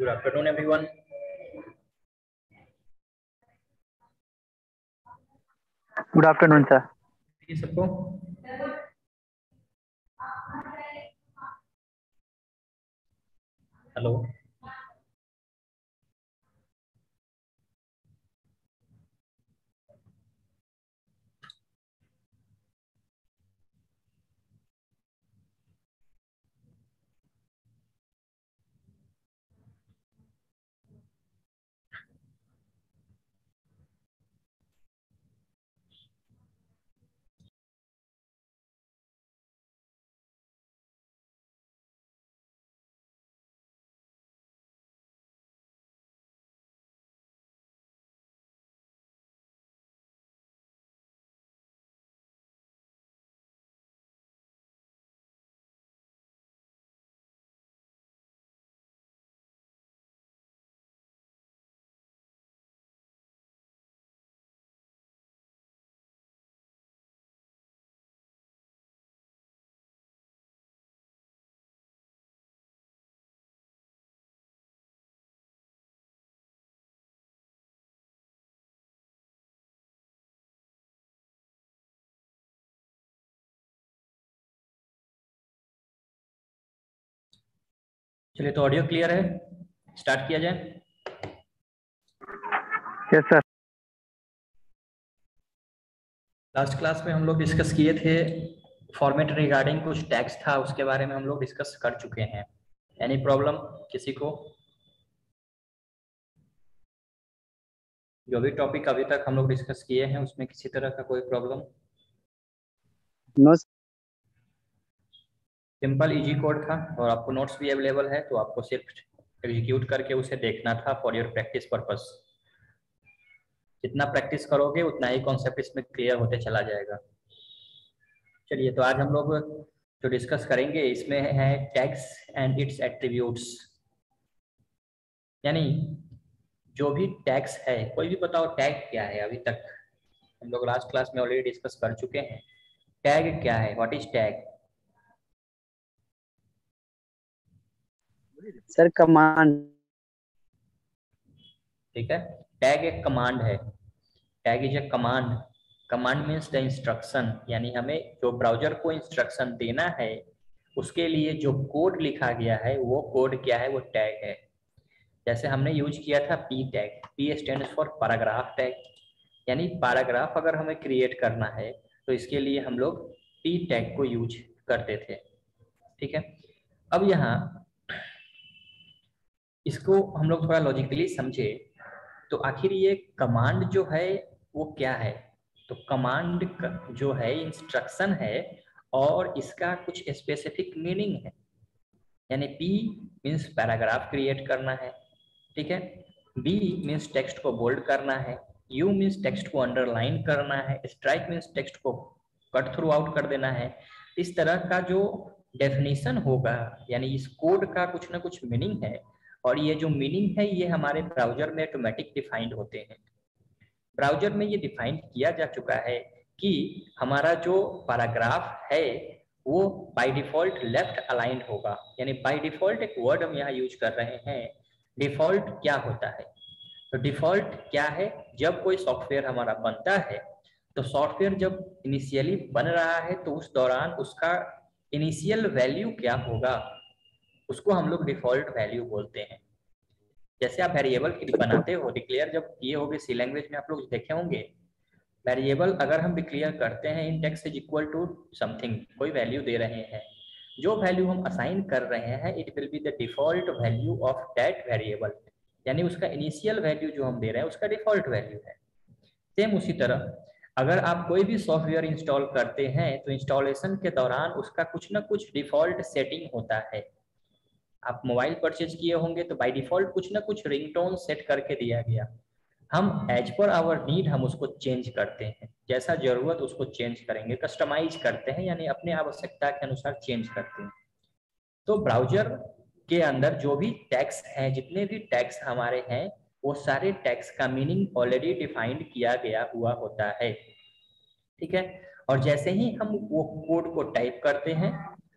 Good afternoon, everyone. Good afternoon sir. ये सबको hello. चलिए, तो ऑडियो क्लियर है, स्टार्ट किया जाए। Yes sir. लास्ट क्लास में हम लोग डिस्कस किए थे फॉर्मेट रिगार्डिंग कुछ टैग्स था, उसके बारे में हम लोग डिस्कस कर चुके हैं। एनी प्रॉब्लम किसी को? जो भी टॉपिक अभी तक हम लोग डिस्कस किए हैं उसमें किसी तरह का कोई problem? No. Simple easy code था और आपको नोट्स भी अवेलेबल है, तो आपको सिर्फ एग्जीक्यूट करके उसे देखना था फॉर योर प्रैक्टिस पर्पस। जितना प्रैक्टिस करोगे उतना ही कॉन्सेप्ट इसमें क्लियर होते चला जाएगा। चलिए, तो आज हम लोग जो डिस्कस करेंगे इसमें है टैग्स एंड इट्स एट्रीब्यूट्स। यानी जो भी टैग्स है, कोई भी बताओ टैग क्या है। अभी तक हम लोग लास्ट क्लास में ऑलरेडी डिस्कस कर चुके हैं। टैग क्या है? What is tag? Sir command. ठीक है, टैग एक कमांड है। Tag is a command. Command means the instruction, यानी हमें जो ब्राउजर को इंस्ट्रक्शन देना है उसके लिए जो कोड लिखा गया है वो कोड क्या है, वो टैग है। जैसे हमने यूज किया था P tag. P stands for paragraph tag, यानी पैराग्राफ अगर हमें क्रिएट करना है तो इसके लिए हम लोग पी टैग को यूज करते थे। ठीक है, अब यहाँ इसको हम लोग थोड़ा लॉजिकली समझे तो आखिर ये कमांड जो है वो क्या है। तो कमांड जो है इंस्ट्रक्शन है और इसका कुछ स्पेसिफिक मीनिंग है। यानी पी मीन्स पैराग्राफ क्रिएट करना है, ठीक है। बी मीन्स टेक्स्ट को बोल्ड करना है। यू मीन्स टेक्स्ट को अंडरलाइन करना है। स्ट्राइक मीन्स टेक्स्ट को कट थ्रू आउट कर देना है। इस तरह का जो डेफिनेशन होगा, यानी इस कोड का कुछ ना कुछ मीनिंग है, और ये जो मीनिंग है ये हमारे ब्राउजर में ऑटोमेटिक डिफाइंड होते हैं। ब्राउजर में ये डिफाइन किया जा चुका है कि हमारा जो पैराग्राफ है वो बाय डिफॉल्ट लेफ्ट अलाइंड होगा। यानी बाय डिफॉल्ट एक वर्ड हम यहाँ यूज कर रहे हैं। डिफॉल्ट क्या होता है? तो डिफॉल्ट क्या है? जब कोई सॉफ्टवेयर हमारा बनता है तो सॉफ्टवेयर जब इनिशियली बन रहा है तो उस दौरान उसका इनिशियल वैल्यू क्या होगा, उसको हम लोग डिफॉल्ट वैल्यू बोलते हैं। जैसे आप वेरिएबल बनाते हो, डिक्लेयर जब किए होंगे सी लैंग्वेज में, आप लोग देखे होंगे। वेरिएबल अगर हम डिक्लेयर करते हैं index is equal to something, कोई वैल्यू दे रहे हैं, जो वैल्यू हम असाइन कर रहे हैं it will be the default value of that variable. यानी उसका इनिशियल वैल्यू जो हम दे रहे हैं उसका डिफॉल्ट वैल्यू है। सेम उसी तरह अगर आप कोई भी सॉफ्टवेयर इंस्टॉल करते हैं तो इंस्टॉलेशन के दौरान उसका कुछ ना कुछ डिफॉल्ट सेटिंग होता है। आप मोबाइल परचेज किए होंगे तो बाय डिफॉल्ट कुछ ना कुछ रिंगटोन सेट करके दिया गया। हम एज पर आवर नीड हम उसको चेंज करते हैं, जैसा जरूरत उसको चेंज करेंगे, कस्टमाइज करते हैं, यानी अपने आवश्यकता के अनुसार चेंज करते हैं। तो ब्राउजर के अंदर जो भी टैग्स हैं, जितने भी टैग्स हमारे हैं, वो सारे टैग्स का मीनिंग ऑलरेडी डिफाइंड किया गया हुआ होता है। ठीक है, और जैसे ही हम वो कोड को टाइप करते हैं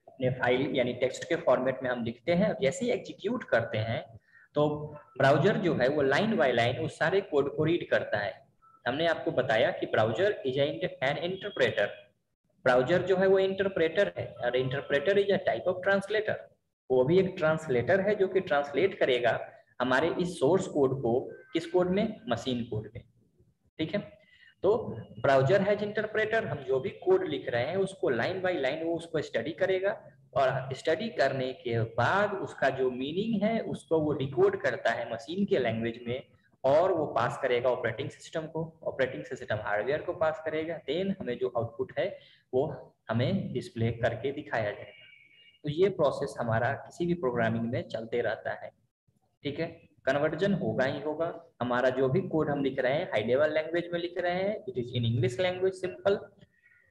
अपने फाइल यानी टेक्स्ट के फॉर्मेट में हम लिखते हैं, जैसे ही एग्जीक्यूट करते हैं तो ब्राउजर जो है वो लाइन बाय लाइन उस सारे कोड को रीड करता है। हमने आपको बताया कि browser is an interpreter. Browser जो है वो इंटरप्रेटर है, और interpreter is a type of translator. वो भी एक ट्रांसलेटर है जो कि ट्रांसलेट करेगा हमारे इस सोर्स कोड को किस कोड में, मशीन कोड में। ठीक है, तो ब्राउजर हैज इंटरप्रेटर, हम जो भी कोड लिख रहे हैं उसको लाइन बाय लाइन वो उसको स्टडी करेगा, और स्टडी करने के बाद उसका जो मीनिंग है उसको वो डिकोड करता है मशीन के लैंग्वेज में, और वो पास करेगा ऑपरेटिंग सिस्टम को, ऑपरेटिंग सिस्टम हार्डवेयर को पास करेगा, देन हमें जो आउटपुट है वो हमें डिस्प्ले करके दिखाया जाएगा। तो ये प्रोसेस हमारा किसी भी प्रोग्रामिंग में चलते रहता है। ठीक है, कन्वर्जन होगा ही होगा। हमारा जो भी कोड हम लिख रहे हैं हाई लेवल लैंग्वेज में लिख रहे हैं, it is in English language simple,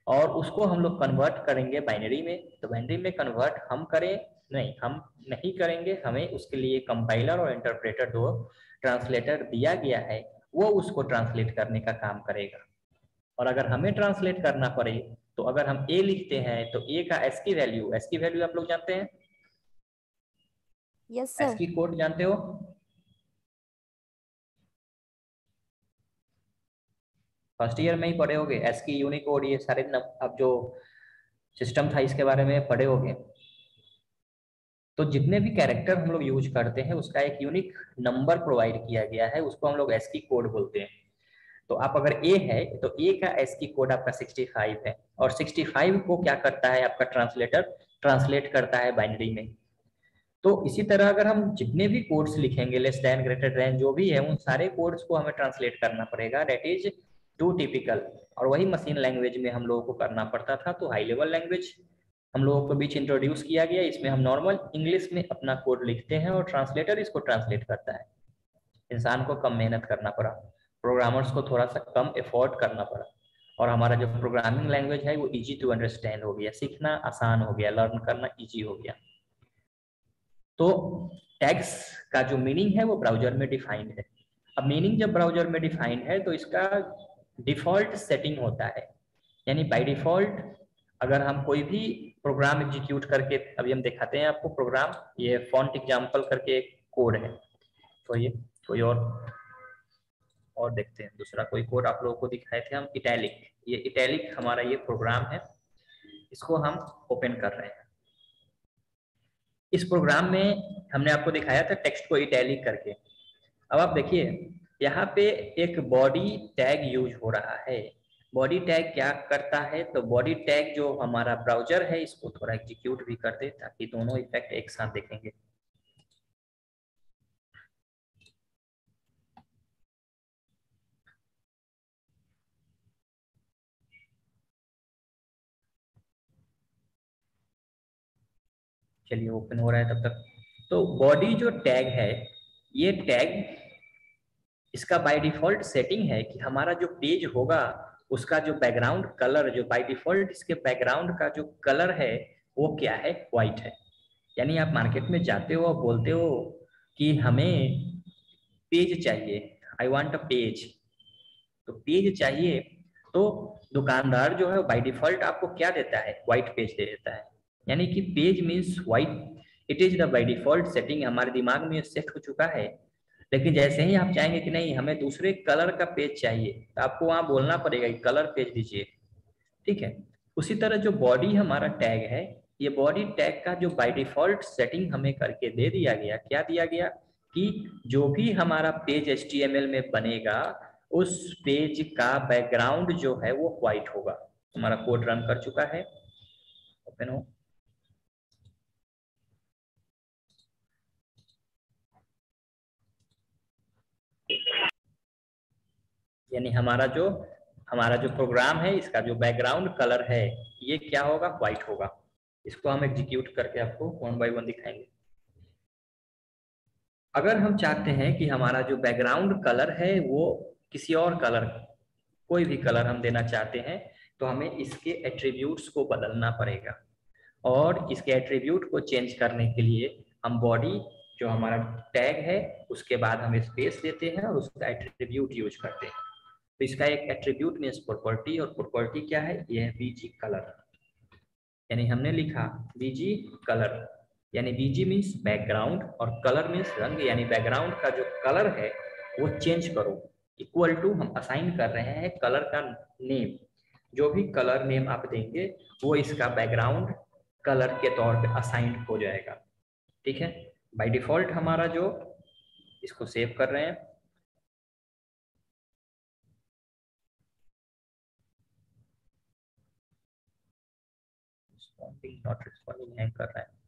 और उसको हम लोग कन्वर्ट करेंगे बाइनरी में। तो बाइनरी में कन्वर्ट हम करें नहीं, हम नहीं करेंगे, हमें उसके लिए कंपाइलर और इंटरप्रेटर दो ट्रांसलेटर दिया गया है, वो उसको ट्रांसलेट करने का काम करेगा। और अगर हमें ट्रांसलेट करना पड़े तो अगर हम ए लिखते हैं तो ए का एस्की वैल्यू आप लोग जानते हैं? Yes sir. एस्की कोड जानते हो? फर्स्ट ईयर में ही पढ़े होगे एस्की, यूनिकोड, ये सारे अब जो सिस्टम था इसके बारे में पढ़े होगे। तो जितने भी कैरेक्टर हम लोग यूज करते हैं उसका एक यूनिक नंबर प्रोवाइड किया गया है, उसको हम लोग एस्की कोड बोलते हैं। तो आप अगर ए है तो ए का एस्की कोड आपका 65 है, और 65 को क्या करता है आपका ट्रांसलेटर, ट्रांसलेट करता है बाइनरी में। तो इसी तरह अगर हम जितने भी कोड्स लिखेंगे, लेस देन, ग्रेटर देन, जो भी है, उन सारे कोड्स को हमें ट्रांसलेट करना पड़ेगा, दैट इज टू टिपिकल। और वही मशीन लैंग्वेज में हम लोगों को करना पड़ता था। तो हाई लेवल लैंग्वेज हम लोगों को बीच इंट्रोड्यूस किया गया, इसमें हम नॉर्मल इंग्लिश में अपना कोड लिखते हैं और ट्रांसलेटर इसको ट्रांसलेट करता है। इंसान को कम मेहनत करना पड़ा, प्रोग्रामर्स को थोड़ा सा कम एफोर्ड करना पड़ा, और हमारा जो प्रोग्रामिंग लैंग्वेज है वो इजी टू अंडरस्टैंड हो गया, सीखना आसान हो गया, लर्न करना इजी हो गया। तो टैग्स का जो मीनिंग है वो ब्राउजर में डिफाइंड है। अब मीनिंग जब ब्राउजर में डिफाइंड है तो इसका डिफॉल्ट सेटिंग होता है, यानी बाय डिफॉल्ट अगर हम कोई भी प्रोग्राम एग्जीक्यूट करके, अभी हम दिखाते हैं आपको प्रोग्राम, ये फॉन्ट एग्जांपल करके एक कोड है, तो ये कोई और देखते हैं दूसरा कोई कोड आप लोगों को दिखाए थे हम, इटैलिक, ये इटैलिक हमारा ये प्रोग्राम है, इसको हम ओपन कर रहे हैं। इस प्रोग्राम में हमने आपको दिखाया था टेक्स्ट को इटैलिक करके। अब आप देखिए यहाँ पे एक बॉडी टैग यूज हो रहा है। बॉडी टैग क्या करता है, तो बॉडी टैग जो हमारा ब्राउजर है इसको थोड़ा एग्जीक्यूट भी कर दे ताकि दोनों इफेक्ट एक साथ देखेंगे। चलिए ओपन हो रहा है तब तक। तो बॉडी जो टैग है, ये टैग इसका बाय डिफॉल्ट सेटिंग है कि हमारा जो पेज होगा उसका जो बैकग्राउंड कलर, जो बाय डिफॉल्ट इसके बैकग्राउंड का जो कलर है वो क्या है, व्हाइट है। यानी आप मार्केट में जाते हो और बोलते हो कि हमें पेज चाहिए, आई वांट अ पेज, तो पेज चाहिए, तो दुकानदार जो है बाय डिफॉल्ट आपको क्या देता है, व्हाइट पेज दे देता है। यानी कि page means white, it is the by default setting, हमारे दिमाग में सेट हो चुका है। लेकिन जैसे ही आप चाहेंगे कि नहीं हमें दूसरे कलर का पेज चाहिए, तो आपको वहां बोलना पड़ेगा कि कलर पेज दीजिए। ठीक है, उसी तरह जो बॉडी हमारा टैग है, ये बॉडी टैग का जो बाय डिफॉल्ट सेटिंग हमें करके दे दिया गया, क्या दिया गया कि जो भी हमारा पेज HTML में बनेगा उस पेज का बैकग्राउंड जो है वो व्हाइट होगा। हमारा कोड रन कर चुका है, ओपन हो। यानी हमारा जो प्रोग्राम है इसका जो बैकग्राउंड कलर है ये क्या होगा, व्हाइट होगा। इसको हम एग्जीक्यूट करके आपको वन बाय वन दिखाएंगे। अगर हम चाहते हैं कि हमारा जो बैकग्राउंड कलर है वो किसी और कलर, कोई भी कलर हम देना चाहते हैं, तो हमें इसके एट्रीब्यूट्स को बदलना पड़ेगा। और इसके एट्रीब्यूट को चेंज करने के लिए हम बॉडी जो हमारा टैग है उसके बाद हम स्पेस देते हैं और उसका एट्रीब्यूट यूज करते हैं। तो इसका एक एट्रीब्यूट मीन्स प्रॉपर्टी, और प्रॉपर्टी क्या है, ये है बीजी कलर। यानी हमने लिखा बीजी कलर, यानी बीजी मीन्स बैकग्राउंड और कलर मीन्स रंग, यानी बैकग्राउंड का जो कलर है वो चेंज करो। इक्वल टू हम असाइन कर रहे हैं कलर का नेम, जो भी कलर नेम आप देंगे वो इसका बैकग्राउंड कलर के तौर पे असाइन हो जाएगा। ठीक है, बाय डिफॉल्ट हमारा जो, इसको सेव कर रहे हैं। नॉट रिस्पॉन्डिंग हैंग कर रहा है।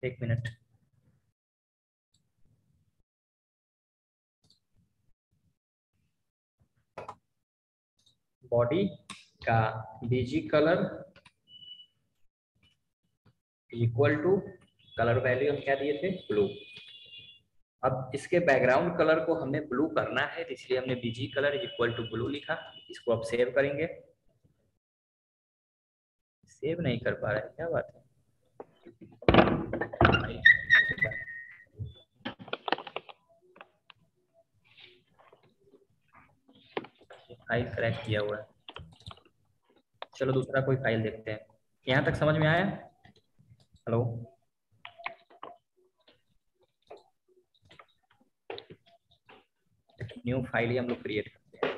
एक मिनट। बॉडी का BG colour equal to colour value हम क्या दिए थे, ब्लू। अब इसके बैकग्राउंड कलर को हमें ब्लू करना है, इसलिए हमने BG colour equal to blue लिखा। इसको अब सेव करेंगे। सेव नहीं कर पा रहे हैं, क्या बात है। फाइल क्रैक किया हुआ है। चलो दूसरा कोई फाइल देखते हैं। यहाँ तक समझ में आया? हेलो, न्यू फाइल ही हम लोग क्रिएट करते हैं।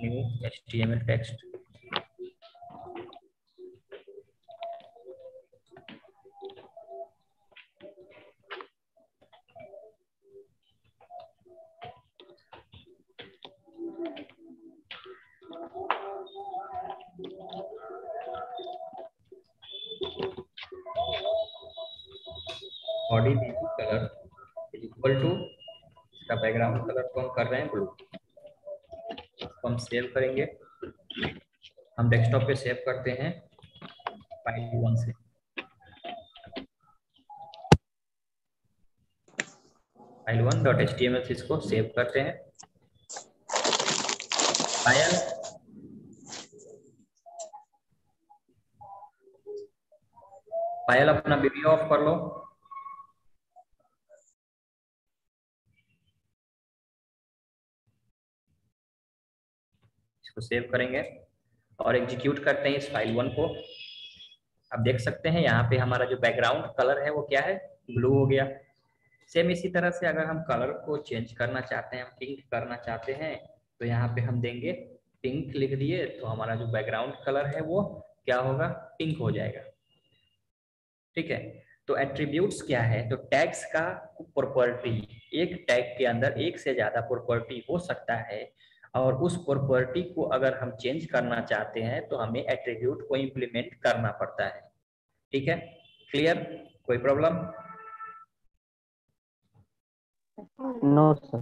New HTML text. Body BG colour equal to इसका बैकग्राउंड कलर को हम कर रहे हैं ब्लू। इसको हम सेव करेंगे। हम डेस्कटॉप पे सेव करते हैं फाइल 1 से। फाइल 1.html से इसको सेव करते हैं। फाइल फाइल अपना वीडियो ऑफ कर लो। इसको सेव करेंगे और एग्जीक्यूट करते हैं इस फाइल 1 को। अब देख सकते हैं यहाँ पे हमारा जो बैकग्राउंड कलर है वो क्या है, ब्लू हो गया। सेम इसी तरह से अगर हम कलर को चेंज करना चाहते हैं, हम पिंक करना चाहते हैं, तो यहाँ पे हम देंगे पिंक लिख दिए, तो हमारा जो बैकग्राउंड कलर है वो क्या होगा, पिंक हो जाएगा। ठीक है, तो एट्रीब्यूट्स क्या है, तो टैग्स का प्रॉपर्टी, एक टैग के अंदर एक से ज्यादा प्रॉपर्टी हो सकता है, और उस प्रॉपर्टी को अगर हम चेंज करना चाहते हैं तो हमें एट्रीब्यूट को इम्प्लीमेंट करना पड़ता है। ठीक है, क्लियर? कोई प्रॉब्लम? No sir.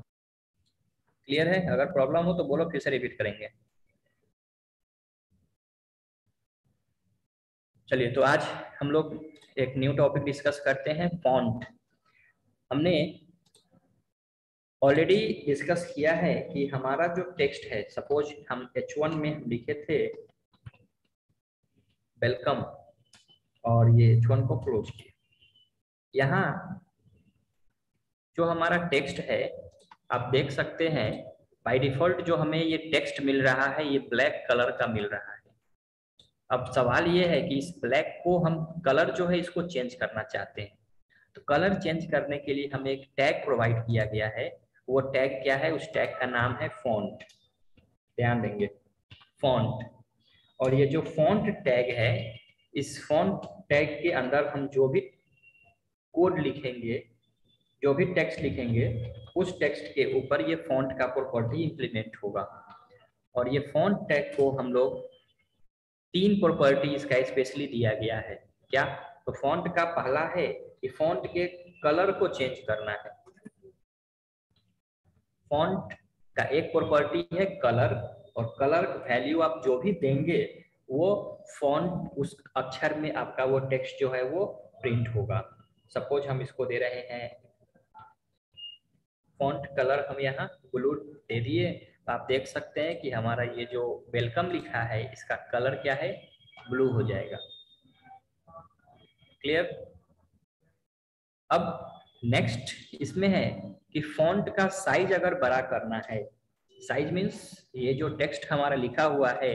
क्लियर है? अगर प्रॉब्लम हो तो बोलो, फिर से रिपीट करेंगे। चलिए, तो आज हम लोग एक न्यू टॉपिक डिस्कस करते हैं, फॉन्ट। हमने ऑलरेडी डिस्कस किया है कि हमारा जो टेक्स्ट है, सपोज हम H1 में हम लिखे थे वेलकम, और ये H1 को क्लोज किया। यहाँ जो हमारा टेक्स्ट है, आप देख सकते हैं बाय डिफॉल्ट जो हमें ये टेक्स्ट मिल रहा है ये ब्लैक कलर का मिल रहा है। अब सवाल ये है कि इस ब्लैक को हम कलर जो है इसको चेंज करना चाहते हैं, तो कलर चेंज करने के लिए हमें एक टैग प्रोवाइड किया गया है। वो टैग क्या है, उस टैग का नाम है फॉन्ट। ध्यान देंगे, फॉन्ट। और ये जो फॉन्ट टैग है, इस फॉन्ट टैग के अंदर हम जो भी कोड लिखेंगे, जो भी टेक्स्ट लिखेंगे, उस टेक्स्ट के ऊपर ये फॉन्ट का प्रॉपर्टी इंप्लीमेंट होगा। और ये फॉन्ट टैग को हम लोग 3 प्रॉपर्टी इसका स्पेशली दिया गया है। क्या? तो फॉन्ट का पहला है कि फॉन्ट के कलर को चेंज करना है। फॉन्ट का एक प्रॉपर्टी है कलर, और कलर वैल्यू आप जो भी देंगे वो फॉन्ट उस अक्षर में आपका वो टेक्स्ट जो है वो प्रिंट होगा। सपोज हम इसको दे रहे हैं फॉन्ट कलर, हम यहाँ ब्लू दे दिए, तो आप देख सकते हैं कि हमारा ये जो वेलकम लिखा है इसका कलर क्या है, ब्लू हो जाएगा। क्लियर? अब नेक्स्ट इसमें है कि फॉन्ट का साइज अगर बड़ा करना है, साइज मीन्स ये जो टेक्स्ट हमारा लिखा हुआ है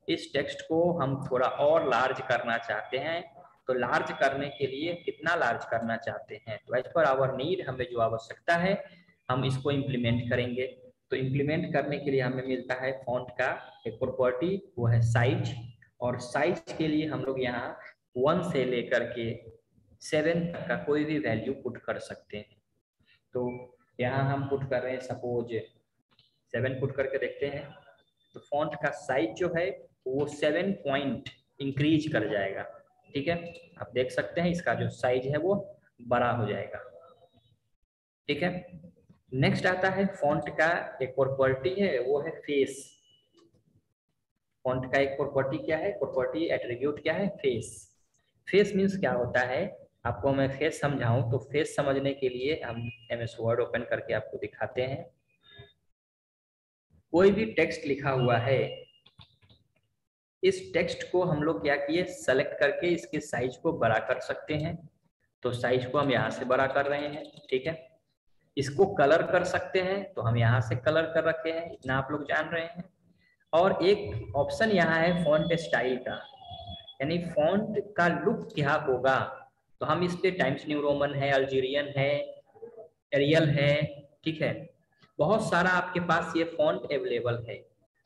इस टेक्स्ट को हम थोड़ा और लार्ज करना चाहते हैं, तो लार्ज करने के लिए कितना लार्ज करना चाहते हैं, तो एज पर आवर नीड हमें जो आवश्यकता है हम इसको इम्प्लीमेंट करेंगे। तो इम्प्लीमेंट करने के लिए हमें मिलता है फॉन्ट का एक प्रॉपर्टी, वो है साइज। और साइज के लिए हम लोग यहाँ 1 से लेकर के 7 तक का कोई भी वैल्यू पुट कर सकते हैं। तो यहाँ हम पुट कर रहे हैं सपोज 7 पुट करके देखते हैं, तो फॉन्ट का साइज जो है वो 7 पॉइंट इंक्रीज कर जाएगा। ठीक है, आप देख सकते हैं इसका जो साइज है वो बड़ा हो जाएगा। ठीक है, नेक्स्ट आता है फॉन्ट का एक प्रॉपर्टी है, वो है फेस। फॉन्ट का एक प्रॉपर्टी क्या है, प्रॉपर्टी एट्रीब्यूट क्या है, फेस। फेस मीन्स क्या होता है, आपको मैं फेस समझाऊं तो फेस समझने के लिए हम एमएस वर्ड ओपन करके आपको दिखाते हैं। कोई भी टेक्स्ट लिखा हुआ है, इस टेक्स्ट को हम लोग क्या किए, सेलेक्ट करके इसके साइज को बड़ा कर सकते हैं। तो साइज को हम यहाँ से बड़ा कर रहे हैं। ठीक है, इसको कलर कर सकते हैं, तो हम यहाँ से कलर कर रखे हैं, इतना आप लोग जान रहे हैं। और एक ऑप्शन यहाँ है फॉन्ट स्टाइल का, यानी फॉन्ट का लुक क्या होगा, तो हम इस पे टाइम्स न्यू रोमन है, अल्जीरियन है, एरियल है। ठीक है, बहुत सारा आपके पास ये फॉन्ट अवेलेबल है।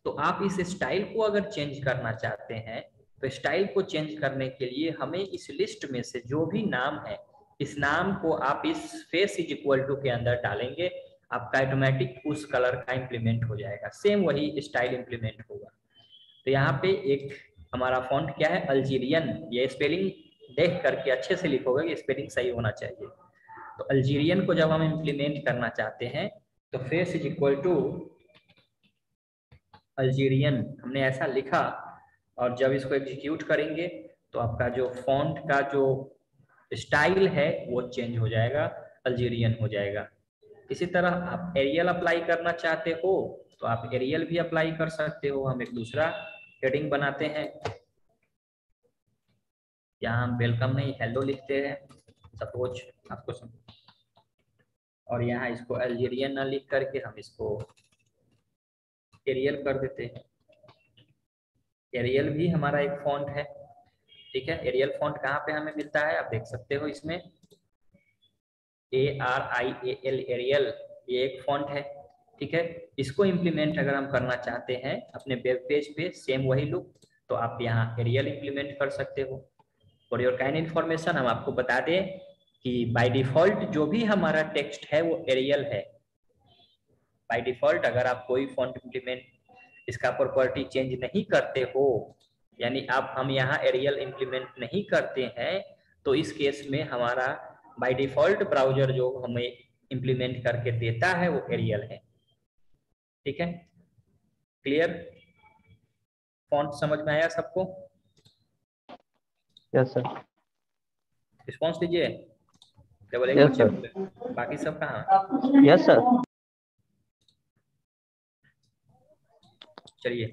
तो आप इस स्टाइल को अगर चेंज करना चाहते हैं, तो स्टाइल को चेंज करने के लिए हमें इस लिस्ट में से जो भी नाम है, इस नाम को आप इस फेस इज इक्वल टू के अंदर डालेंगे, आपका ऑटोमेटिक उस कलर का इंप्लीमेंट हो जाएगा, सेम वही स्टाइल इंप्लीमेंट होगा। तो यहाँ पे एक हमारा फॉन्ट क्या है, अल्जीरियन। ये स्पेलिंग देख करके अच्छे से लिखोगे कि स्पेलिंग सही होना चाहिए। तो अल्जीरियन को जब हम इंप्लीमेंट करना चाहते हैं, तो face is equal to Algerian हमने ऐसा लिखा, और जब इसको एग्जीक्यूट करेंगे तो आपका जो फॉन्ट का जो स्टाइल है वो चेंज हो जाएगा, अल्जीरियन हो जाएगा। इसी तरह आप एरियल अप्लाई करना चाहते हो तो आप एरियल भी अप्लाई कर सकते हो। हम एक दूसरा हेडिंग बनाते हैं, यहाँ हम वेलकम नहीं हेलो लिखते हैं सपोज आपको और यहाँ इसको अल्जीरियन ना लिख करके हम इसको एरियल कर देते हैं। एरियल भी हमारा एक फॉन्ट है। ठीक है, एरियल फॉन्ट कहाँ पे हमें मिलता है, आप देख सकते हो इसमें ARIAL एरियल, ये एक फॉन्ट है। ठीक है, इसको इम्प्लीमेंट अगर हम करना चाहते हैं अपने वेब पेज पे सेम वही लुक, तो आप यहाँ एरियल इम्प्लीमेंट कर सकते हो। फॉर योर काइंड इन्फॉर्मेशन हम आपको बता दें कि बाय डिफॉल्ट जो भी हमारा टेक्स्ट है वो एरियल है। बाय डिफॉल्ट अगर आप कोई फॉन्ट इम्प्लीमेंट इसका प्रॉपर्टी चेंज नहीं करते हो, यानी आप हम यहाँ एरियल इम्प्लीमेंट नहीं करते हैं, तो इस केस में हमारा बाय डिफॉल्ट ब्राउजर जो हमें इम्प्लीमेंट करके देता है वो एरियल है। ठीक है, क्लियर? फॉन्ट समझ में आया सबको? Yes sir. रिस्पॉन्स दीजिए, केवल एक यस बच्चे सर। बोले, बाकी सब कहाँ? Yes sir. चलिए,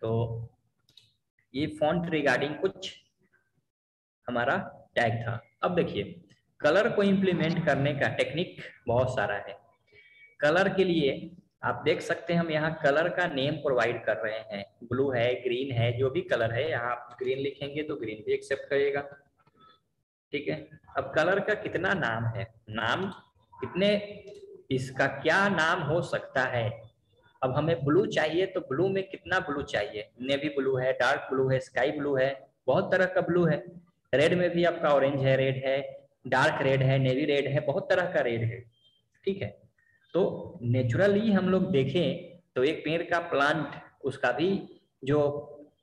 तो ये फॉन्ट रिगार्डिंग कुछ हमारा टैग था। अब देखिए, कलर को इम्प्लीमेंट करने का टेक्निक बहुत सारा है। कलर के लिए आप देख सकते हैं हम यहाँ कलर का नेम प्रोवाइड कर रहे हैं, ब्लू है, ग्रीन है, जो भी कलर है, यहाँ आप ग्रीन लिखेंगे तो ग्रीन भी एक्सेप्ट करेगा। ठीक है, अब कलर का कितना नाम है, नाम कितने, इसका क्या नाम हो सकता है। अब हमें ब्लू चाहिए तो ब्लू में कितना ब्लू चाहिए, नेवी ब्लू है, डार्क ब्लू है, स्काई ब्लू है, बहुत तरह का ब्लू है। रेड में भी आपका ऑरेंज है, रेड है, डार्क रेड है, नेवी रेड है, बहुत तरह का रेड है। ठीक है, तो नेचुरली हम लोग देखें तो एक पेड़ का प्लांट, उसका भी जो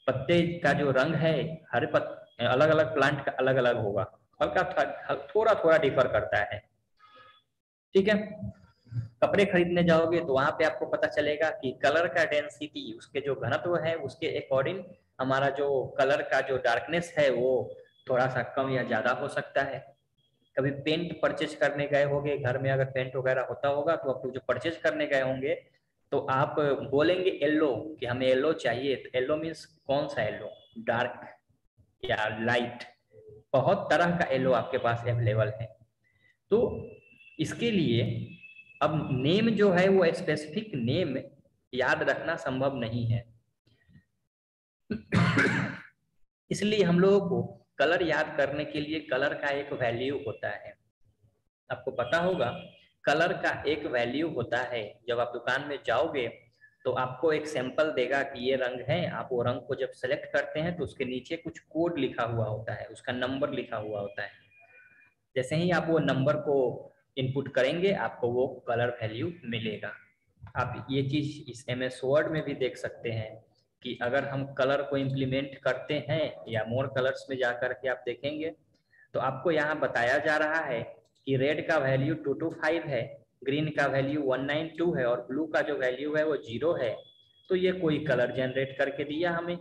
पत्ते का जो रंग है, हर अलग अलग प्लांट का अलग अलग होगा, हल्का थोड़ा थोड़ा डिफर करता है। ठीक है, कपड़े खरीदने जाओगे तो वहां पे आपको पता चलेगा कि कलर का डेंसिटी, उसके जो घनत्व है उसके अकॉर्डिंग हमारा जो कलर का जो डार्कनेस है वो थोड़ा सा कम या ज्यादा हो सकता है। कभी पेंट परचेज करने गए होंगे, घर में अगर पेंट वगैरह होता होगा तो आप लोग जो परचेज करने गए होंगे तो आप बोलेंगे येलो कि हमें येलो चाहिए, तो येलो मीन्स कौन सा येलो, डार्क या लाइट, बहुत तरह का येलो आपके पास अवेलेबल है। तो इसके लिए अब नेम जो है वो स्पेसिफिक नेम याद रखना संभव नहीं है। इसलिए हम लोगों को कलर याद करने के लिए कलर का एक वैल्यू होता है। आपको पता होगा कलर का एक वैल्यू होता है। जब आप दुकान में जाओगे तो आपको एक सैंपल देगा कि ये रंग है। आप वो रंग को जब सेलेक्ट करते हैं तो उसके नीचे कुछ कोड लिखा हुआ होता है, उसका नंबर लिखा हुआ होता है। जैसे ही आप वो नंबर को इनपुट करेंगे आपको वो कलर वैल्यू मिलेगा। आप ये चीज इस MS वर्ड में भी देख सकते हैं कि अगर हम कलर को इम्प्लीमेंट करते हैं या मोर कलर्स में जाकर के आप देखेंगे तो आपको यहाँ बताया जा रहा है कि रेड का वैल्यू 225 है, ग्रीन का वैल्यू 192 है और ब्लू का जो वैल्यू है वो 0 है। तो ये कोई कलर जनरेट करके दिया हमें।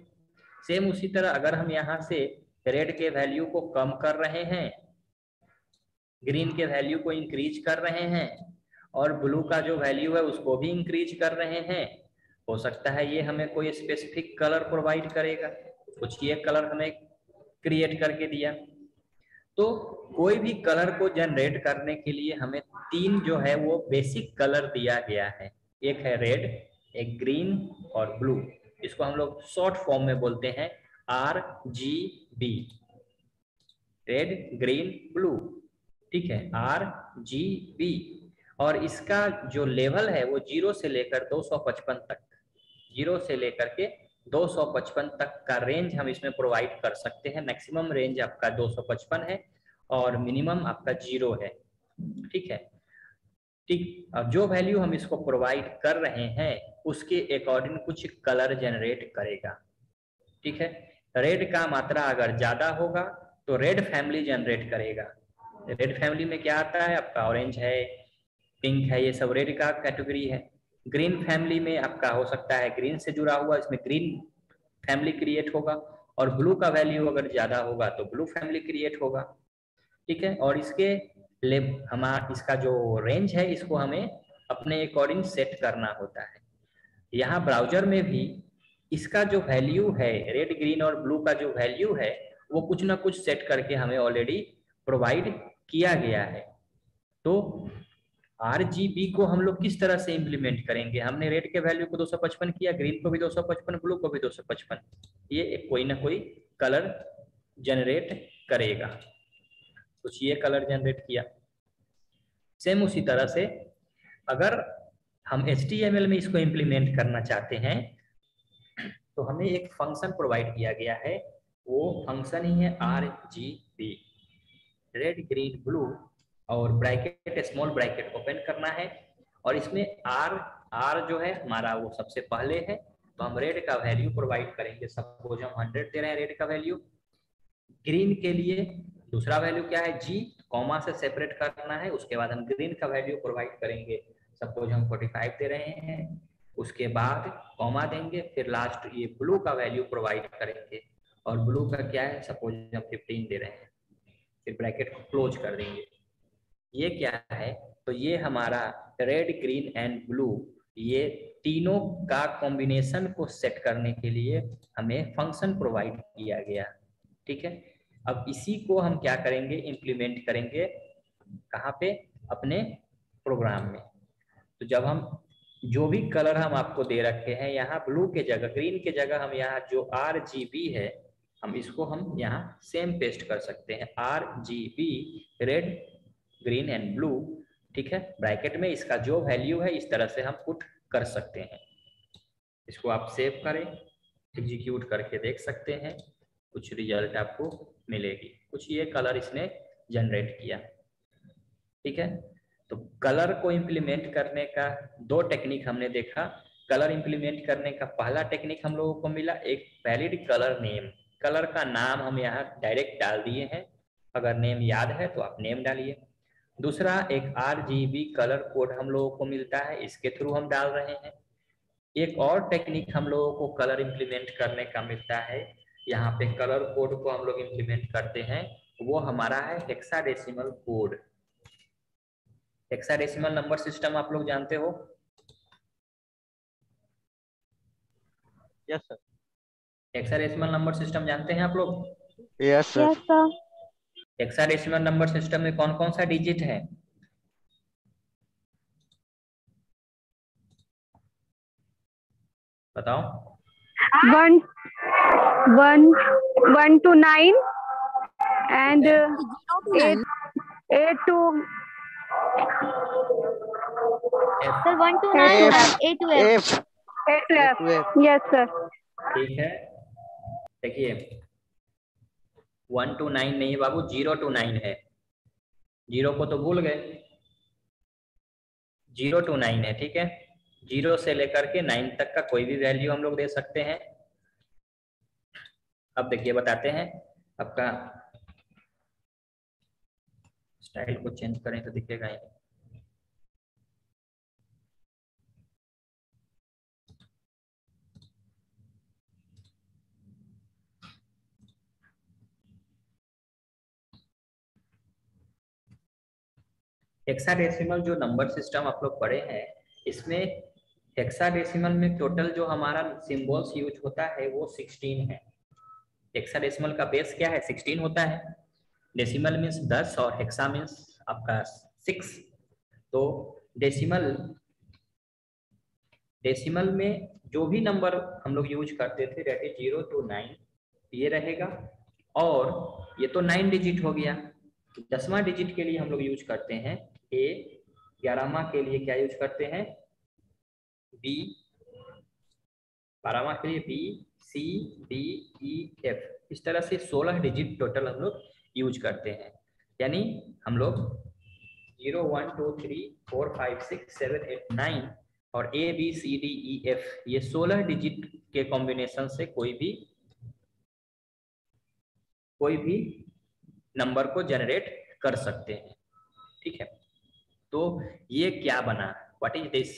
सेम उसी तरह अगर हम यहाँ से रेड के वैल्यू को कम कर रहे हैं, ग्रीन के वैल्यू को इंक्रीज कर रहे हैं और ब्लू का जो वैल्यू है उसको भी इंक्रीज कर रहे हैं, हो सकता है ये हमें कोई स्पेसिफिक कलर प्रोवाइड करेगा। कुछ ये कलर हमें क्रिएट करके दिया। तो कोई भी कलर को जनरेट करने के लिए हमें 3 जो है वो बेसिक कलर दिया गया है। एक है रेड, एक ग्रीन और ब्लू। इसको हम लोग शॉर्ट फॉर्म में बोलते हैं RGB, रेड ग्रीन ब्लू। ठीक है, RGB। और इसका जो लेवल है वो 0 से लेकर 255 तक, 0 से लेकर के 255 तक का रेंज हम इसमें प्रोवाइड कर सकते हैं। मैक्सिमम रेंज आपका 255 है और मिनिमम आपका 0 है। ठीक है, ठीक। अब जो वैल्यू हम इसको प्रोवाइड कर रहे हैं उसके अकॉर्डिंग कुछ कलर जनरेट करेगा। ठीक है, रेड का मात्रा अगर ज्यादा होगा तो रेड फैमिली जनरेट करेगा। रेड फैमिली में क्या आता है आपका, ऑरेंज है, पिंक है, ये सब रेड का कैटेगरी है। ग्रीन फैमिली में आपका हो सकता है ग्रीन से जुड़ा हुआ, इसमें ग्रीन फैमिली क्रिएट होगा। और ब्लू का वैल्यू अगर ज्यादा होगा तो ब्लू फैमिली क्रिएट होगा। ठीक है, और इसके हमारा इसका जो रेंज है इसको हमें अपने अकॉर्डिंग सेट करना होता है। यहाँ ब्राउजर में भी इसका जो वैल्यू है, रेड ग्रीन और ब्लू का जो वैल्यू है वो कुछ ना कुछ सेट करके हमें ऑलरेडी प्रोवाइड किया गया है। तो RGB को हम लोग किस तरह से इम्प्लीमेंट करेंगे, हमने रेड के वैल्यू को 255 किया, ग्रीन को भी 255, ब्लू को भी 255, ये कोई ना कोई कलर जनरेट करेगा। कुछ ये कलर जनरेट किया। सेम उसी तरह से अगर हम HTML में इसको इम्प्लीमेंट करना चाहते हैं तो हमें एक फंक्शन प्रोवाइड किया गया है। वो फंक्शन ही है RGB, रेड ग्रीन ब्लू, और ब्रैकेट स्मॉल ब्रैकेट ओपन करना है। और इसमें R जो है हमारा वो सबसे पहले है, तो हम रेड का वैल्यू प्रोवाइड करेंगे। सपोज हम 100 दे रहे हैं रेड का वैल्यू। ग्रीन के लिए दूसरा वैल्यू क्या है, G, कॉमा से सेपरेट करना है। उसके बाद हम ग्रीन का वैल्यू प्रोवाइड करेंगे। सपोज हम 45 दे रहे हैं, उसके बाद कॉमा देंगे, फिर लास्ट ये ब्लू का वैल्यू प्रोवाइड करेंगे। और ब्लू का क्या है, सपोज हम 15 दे रहे हैं, फिर ब्रैकेट को क्लोज कर देंगे। ये क्या है, तो ये हमारा रेड ग्रीन एंड ब्लू, ये तीनों का कॉम्बिनेशन को सेट करने के लिए हमें फंक्शन प्रोवाइड किया गया। ठीक है, अब इसी को हम क्या करेंगे, इम्प्लीमेंट करेंगे कहाँ पे, अपने प्रोग्राम में। तो जब हम जो भी कलर हम आपको दे रखे हैं, यहाँ ब्लू के जगह, ग्रीन के जगह हम यहाँ जो RGB है हम इसको हम यहाँ सेम पेस्ट कर सकते हैं, RGB red green and blue. ठीक है, ब्रैकेट में इसका जो वैल्यू है इस तरह से हम पुट कर सकते हैं। इसको आप सेव करें, एग्जीक्यूट करके देख सकते हैं, कुछ रिजल्ट आपको मिलेगी। कुछ ये कलर इसने जनरेट किया। ठीक है, तो कलर को इम्प्लीमेंट करने का 2 टेक्निक हमने देखा। कलर इम्प्लीमेंट करने का पहला टेक्निक हम लोगों को मिला एक वैलिड कलर नेम। कलर का नाम हम यहाँ डायरेक्ट डाल दिए हैं, अगर नेम याद है तो आप नेम डालिए। दूसरा एक RGB कलर कोड हम लोगों को मिलता है, इसके थ्रू हम डाल रहे हैं। एक और टेक्निक हम लोगों को कलर इम्प्लीमेंट करने का मिलता है, यहाँ पे कलर कोड को हम लोग इम्प्लीमेंट करते हैं, वो हमारा है hexadecimal code. Hexadecimal number system आप लोग जानते हो। Yes sir. Hexadecimal number system जानते हैं आप लोग? Yes sir. Yes sir. Hexadecimal number system में कौन कौन सा डिजिट है? बताओ। 1 1 1 to 9 and 0 to 9. 8 to F। Sir, 1 to 9 F, and A to F. F, 8 to A F. to F. Yes sir. ठीक है, देखिए 1 to 9 नहीं है बाबू, 0 to 9 है। 0 को तो भूल गए, 0 to 9 है। ठीक है, 0 से लेकर के 9 तक का कोई भी वैल्यू हम लोग दे सकते हैं। अब देखिए बताते हैं, आपका स्टाइल को चेंज करें तो दिखेगा ही। हेक्साडेसिमल जो नंबर सिस्टम आप लोग पढ़े हैं, इसमें हेक्साडेसिमल में टोटल जो हमारा सिंबल्स यूज होता है वो 16 है। हेक्साडेसिमल का बेस क्या है? 16 होता है। डेसिमल मीन्स 10 और हेक्सा मीन्स आपका 6। तो डेसिमल डेसिमल में जो भी नंबर हम लोग यूज करते थे दैट इज 0 to 9 ये रहेगा। और ये तो 9 डिजिट हो गया। 10वां डिजिट के लिए हम लोग यूज करते हैं A, 11वां के लिए क्या यूज करते हैं? B, 12वां के लिए B, C, D, E, F। इस तरह से 16 डिजिट टोटल हम लोग यूज करते हैं। यानी हम लोग 0 1 2 3 4 5 6 7 8 9 और A B C D E F ये 16 डिजिट के कॉम्बिनेशन से कोई भी नंबर को जनरेट कर सकते हैं। ठीक है, तो ये क्या बना, व्हाट इज दिस?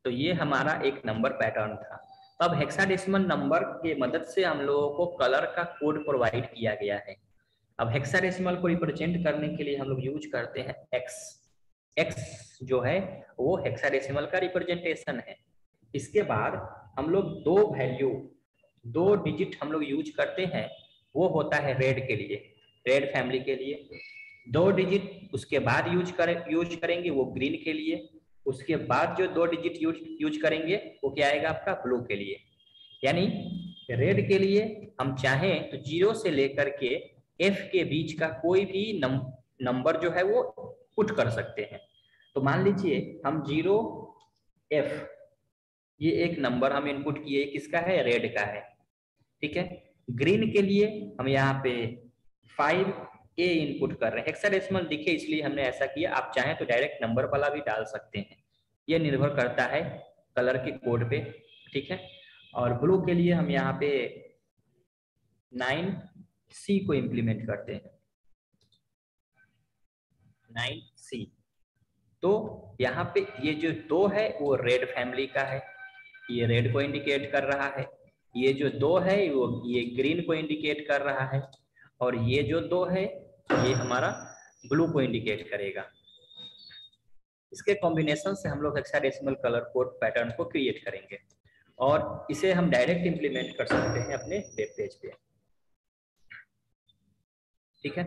तो ये हमारा एक नंबर पैटर्न था। अब हेक्साडेसिमल नंबर के मदद से हम लोगों को कलर का कोड प्रोवाइड किया गया है। अब हेक्साडेसिमल को रिप्रेजेंट करने के लिए हम लोग यूज करते हैं एक्स। एक्स जो है वो हेक्साडेसिमल का रिप्रेजेंटेशन है। इसके बाद हम लोग दो डिजिट हम लोग यूज करते हैं, वो होता है रेड के लिए, रेड फैमिली के लिए। 2 डिजिट उसके बाद यूज करेंगे वो ग्रीन के लिए। उसके बाद जो 2 डिजिट यूज करेंगे वो क्या आएगा आपका? ब्लू के लिए। यानी रेड के लिए हम चाहें तो 0 से लेकर के F के बीच का कोई भी नंबर जो है वो पुट कर सकते हैं। तो मान लीजिए हम 0F ये एक नंबर हम इनपुट किए, किसका है? रेड का है। ठीक है, ग्रीन के लिए हम यहाँ पे 5A इनपुट कर रहे हैं। हेक्साडेसिमल दिखे इसलिए हमने ऐसा किया। आप चाहें तो डायरेक्ट नंबर वाला भी डाल सकते हैं, ये निर्भर करता है कलर के कोड पे। ठीक है, और ब्लू के लिए हम यहाँ पे 9C को इम्प्लीमेंट करते हैं, 9C। तो यहाँ पे ये जो 2 है वो रेड फैमिली का है, ये रेड को इंडिकेट कर रहा है। ये जो 2 है वो ये ग्रीन को इंडिकेट कर रहा है। और ये जो 2 है ये हमारा ब्लू को इंडिकेट करेगा। इसके कॉम्बिनेशन से हम लोग हेक्साडेसिमल कलर कोड पैटर्न को क्रिएट करेंगे और इसे हम डायरेक्ट इंप्लीमेंट कर सकते हैं अपने वेब पेज पे। ठीक है,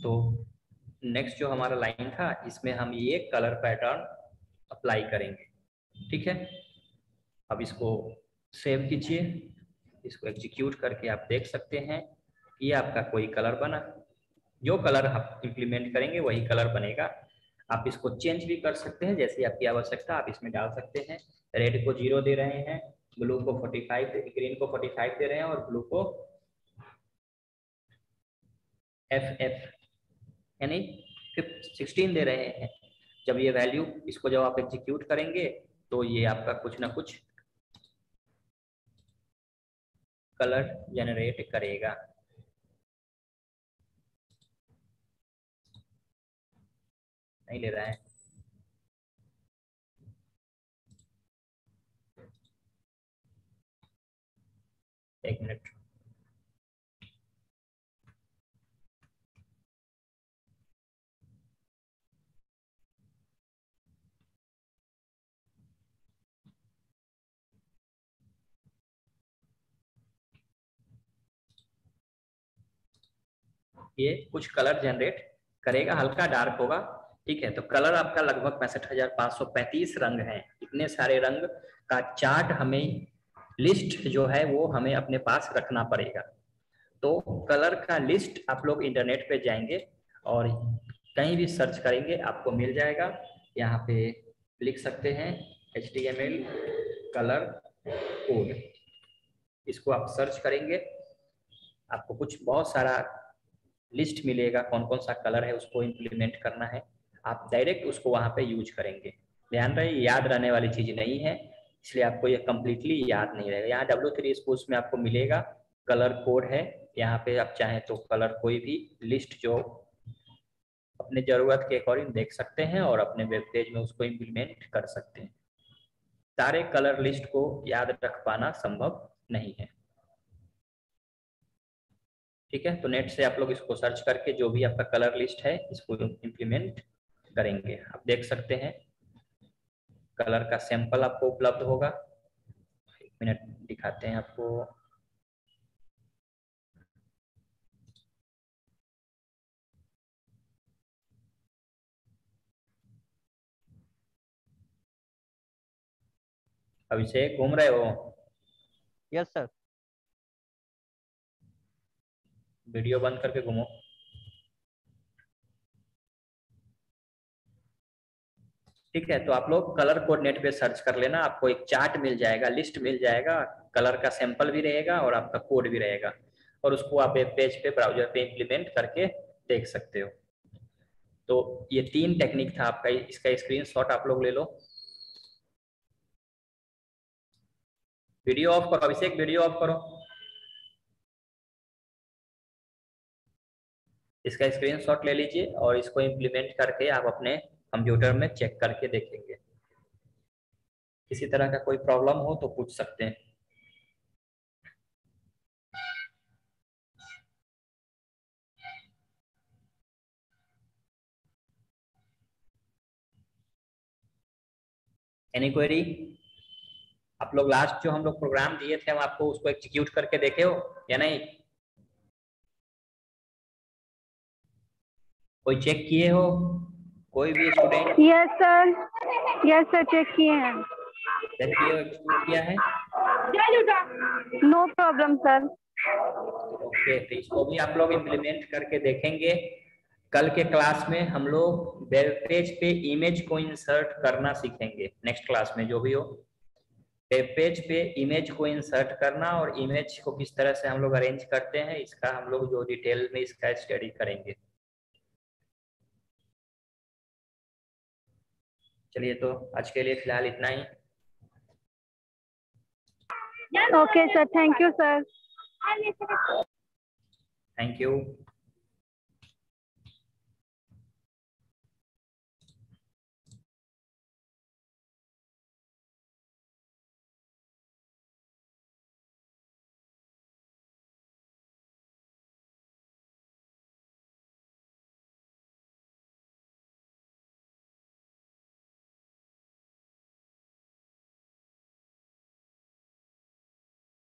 तो नेक्स्ट जो हमारा लाइन था इसमें हम ये कलर पैटर्न अप्लाई करेंगे। ठीक है, अब इसको सेव कीजिए, इसको एग्जीक्यूट करके आप देख सकते हैं ये आपका कोई कलर बना। जो कलर आप इंप्लीमेंट करेंगे वही कलर बनेगा। आप इसको चेंज भी कर सकते हैं, जैसी आपकी आवश्यकता आप इसमें डाल सकते हैं। रेड को 0 दे रहे हैं, ब्लू को 45, ग्रीन को 45 दे रहे हैं और ब्लू को FF यानी 16 दे रहे हैं। जब ये वैल्यू इसको जब आप एग्जीक्यूट करेंगे तो ये आपका कुछ ना कुछ कलर जनरेट करेगा। नहीं ले रहा है, एक मिनट। ये कुछ कलर जनरेट करेगा, हल्का डार्क होगा। ठीक है, तो कलर आपका लगभग 65,535 रंग हैं। इतने सारे रंग का चार्ट हमें, लिस्ट जो है वो हमें अपने पास रखना पड़ेगा। तो कलर का लिस्ट आप लोग इंटरनेट पे जाएंगे और कहीं भी सर्च करेंगे आपको मिल जाएगा। यहाँ पे लिख सकते हैं HTML कलर कोड, इसको आप सर्च करेंगे, आपको कुछ बहुत सारा लिस्ट मिलेगा, कौन कौन सा कलर है उसको इम्प्लीमेंट करना है, आप डायरेक्ट उसको वहाँ पे यूज करेंगे। ध्यान रहे, याद रहने वाली चीज नहीं है, इसलिए आपको ये कम्प्लीटली याद नहीं रहेगा। यहाँ W3 स्कूल्स में आपको मिलेगा, कलर कोड है, यहाँ पे आप चाहें तो कलर कोई भी लिस्ट जो अपने जरूरत के अकॉर्डिंग देख सकते हैं और अपने वेब पेज में उसको इम्प्लीमेंट कर सकते हैं। सारे कलर लिस्ट को याद रख पाना संभव नहीं है। ठीक है, तो नेट से आप लोग इसको सर्च करके जो भी आपका कलर लिस्ट है इसको इम्प्लीमेंट करेंगे। आप देख सकते हैं कलर का सैंपल आपको उपलब्ध होगा। एक मिनट दिखाते हैं आपको। अभिषेक घूम रहे हो? Yes sir. वीडियो बंद करके घूमो। ठीक है, तो आप लोग कलर कोड नेट पे सर्च कर लेना, आपको एक चार्ट मिल जाएगा, लिस्ट मिल जाएगा, कलर का सैंपल भी रहेगा और आपका कोड भी रहेगा, और उसको आप वेब पेज पे ब्राउजर पे इम्प्लीमेंट करके देख सकते हो। तो ये 3 टेक्निक था आपका, इसका स्क्रीनशॉट आप लोग ले लो। वीडियो ऑफ करो अभिषेक, वीडियो ऑफ करो। इसका स्क्रीनशॉट ले लीजिए और इसको इम्प्लीमेंट करके आप अपने कंप्यूटर में चेक करके देखेंगे। किसी तरह का कोई प्रॉब्लम हो तो पूछ सकते हैं। Any query? आप लोग लास्ट जो हम लोग प्रोग्राम दिए थे हम आपको उसको एग्जीक्यूट करके देखे हो या नहीं? कोई चेक किए हो? कोई भी स्टूडेंट? यस सर चेक किए हैं। चेक किए हो, एग्जीक्यूट किया है? No problem sir. ओके, तो इसको भी आप लोग इम्प्लीमेंट करके देखेंगे। कल के क्लास में हम लोग वेब पेज पे इमेज को इंसर्ट करना सीखेंगे। नेक्स्ट क्लास में जो भी हो, वेब पेज पे इमेज को इंसर्ट करना और इमेज को किस तरह से हम लोग अरेंज करते हैं, इसका हम लोग जो डिटेल में इसका स्टडी करेंगे। चलिए, तो आज के लिए फिलहाल इतना ही। Okay sir, thank you sir. Thank you.